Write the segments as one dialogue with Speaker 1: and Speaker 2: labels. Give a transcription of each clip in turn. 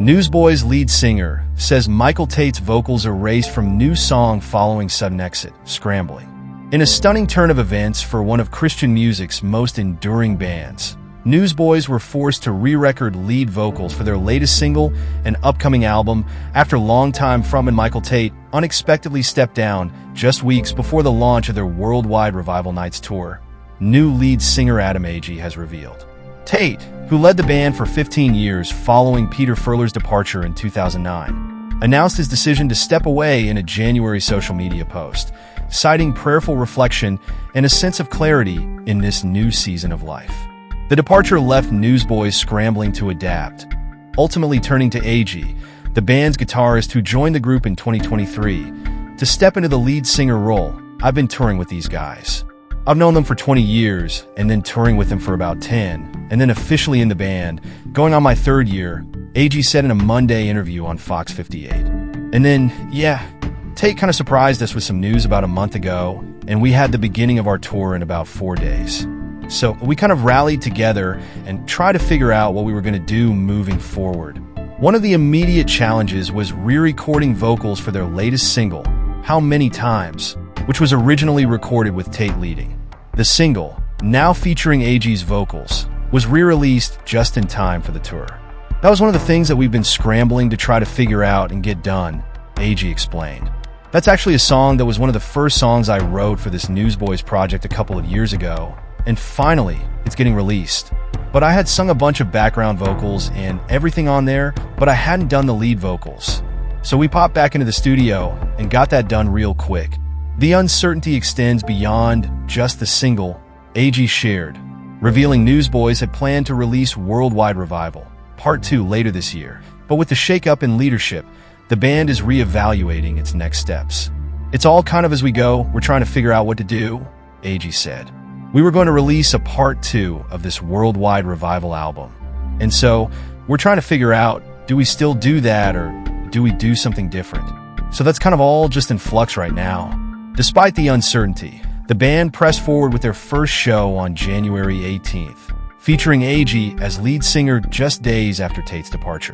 Speaker 1: Newsboys lead singer says Michael Tait's vocals erased from new song following sudden exit, Scrambling. In a stunning turn of events for one of Christian music's most enduring bands, Newsboys were forced to re-record lead vocals for their latest single and upcoming album after longtime frontman Michael Tait unexpectedly stepped down just weeks before the launch of their worldwide Revival Nights tour. New lead singer Adam Agee has revealed. Tate, who led the band for 15 years following Peter Furler's departure in 2009, announced his decision to step away in a January social media post, citing prayerful reflection and a sense of clarity in this new season of life. The departure left Newsboys scrambling to adapt, ultimately turning to Agee, the band's guitarist who joined the group in 2023, to step into the lead singer role. I've been touring with these guys. I've known them for 20 years, and then touring with them for about 10, and then officially in the band, going on my third year, Agee said in a Monday interview on Fox 58. And then, Tate kind of surprised us with some news about a month ago, and we had the beginning of our tour in about 4 days. So we kind of rallied together and tried to figure out what we were going to do moving forward. One of the immediate challenges was re-recording vocals for their latest single, How Many Times, which was originally recorded with Tate leading. The single, now featuring Agee's vocals, was re-released just in time for the tour. That was one of the things that we've been scrambling to try to figure out and get done, Agee explained. That's actually a song that was one of the first songs I wrote for this Newsboys project a couple of years ago, and finally, it's getting released. But I had sung a bunch of background vocals and everything on there, but I hadn't done the lead vocals. So we popped back into the studio and got that done real quick. The uncertainty extends beyond just the single, Agee shared, revealing Newsboys had planned to release Worldwide Revival, Part 2 later this year. But with the shakeup in leadership, the band is re-evaluating its next steps. It's all kind of as we go, we're trying to figure out what to do, Agee said. We were going to release a Part 2 of this Worldwide Revival album. And so, we're trying to figure out, do we still do that or do we do something different? So that's kind of all just in flux right now. Despite the uncertainty, the band pressed forward with their first show on January 18th, featuring Agee as lead singer just days after Tate's departure.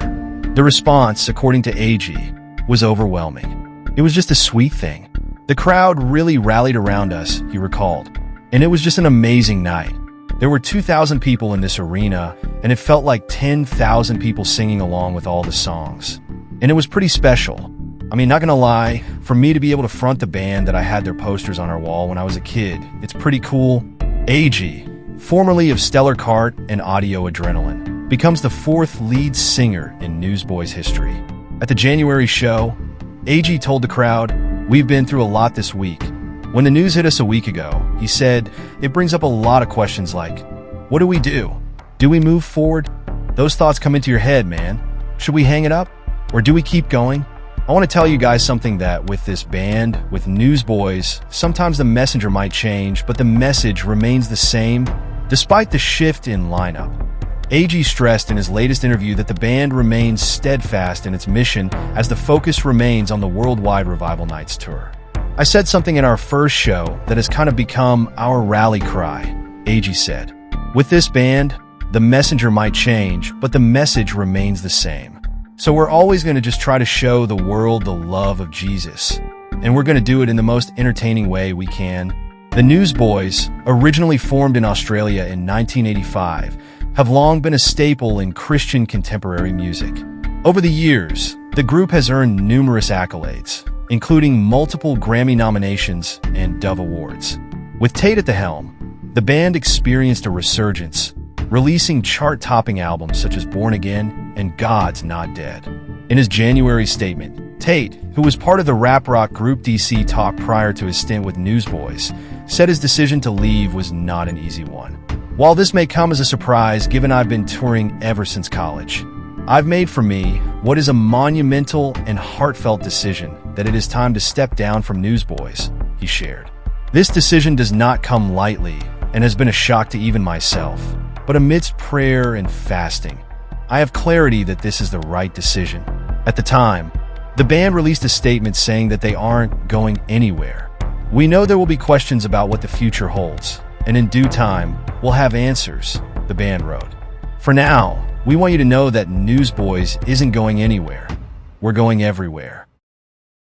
Speaker 1: The response, according to Agee, was overwhelming. It was just a sweet thing. The crowd really rallied around us, he recalled, and it was just an amazing night. There were 2,000 people in this arena, and it felt like 10,000 people singing along with all the songs. And it was pretty special. I mean, not gonna lie, for me to be able to front the band that I had their posters on our wall when I was a kid, it's pretty cool. Agee, formerly of Stellar Cart and Audio Adrenaline, becomes the fourth lead singer in Newsboys history. At the January show, Agee told the crowd, "We've been through a lot this week. When the news hit us a week ago," he said, "it brings up a lot of questions like, what do we do? Do we move forward? Those thoughts come into your head, man. Should we hang it up? Or do we keep going?" I want to tell you guys something that with this band, with Newsboys, sometimes the messenger might change, but the message remains the same despite the shift in lineup. Agee stressed in his latest interview that the band remains steadfast in its mission as the focus remains on the Worldwide Revival Nights tour. "I said something in our first show that has kind of become our rally cry," Agee said. "With this band, the messenger might change, but the message remains the same. So we're always going to just try to show the world the love of Jesus. And we're going to do it in the most entertaining way we can." The Newsboys, originally formed in Australia in 1985, have long been a staple in Christian contemporary music. Over the years, the group has earned numerous accolades, including multiple Grammy nominations and Dove Awards. With Tate at the helm, the band experienced a resurgence, releasing chart-topping albums such as Born Again and God's Not Dead. In his January statement, Tate, who was part of the rap-rock group DC Talk prior to his stint with Newsboys, said his decision to leave was not an easy one. "While this may come as a surprise given I've been touring ever since college, I've made for me what is a monumental and heartfelt decision that it is time to step down from Newsboys," he shared. "This decision does not come lightly and has been a shock to even myself. But amidst prayer and fasting, I have clarity that this is the right decision." At the time, the band released a statement saying that they aren't going anywhere. "We know there will be questions about what the future holds, and in due time, we'll have answers," the band wrote. "For now, We want you to know that Newsboys isn't going anywhere. We're going everywhere.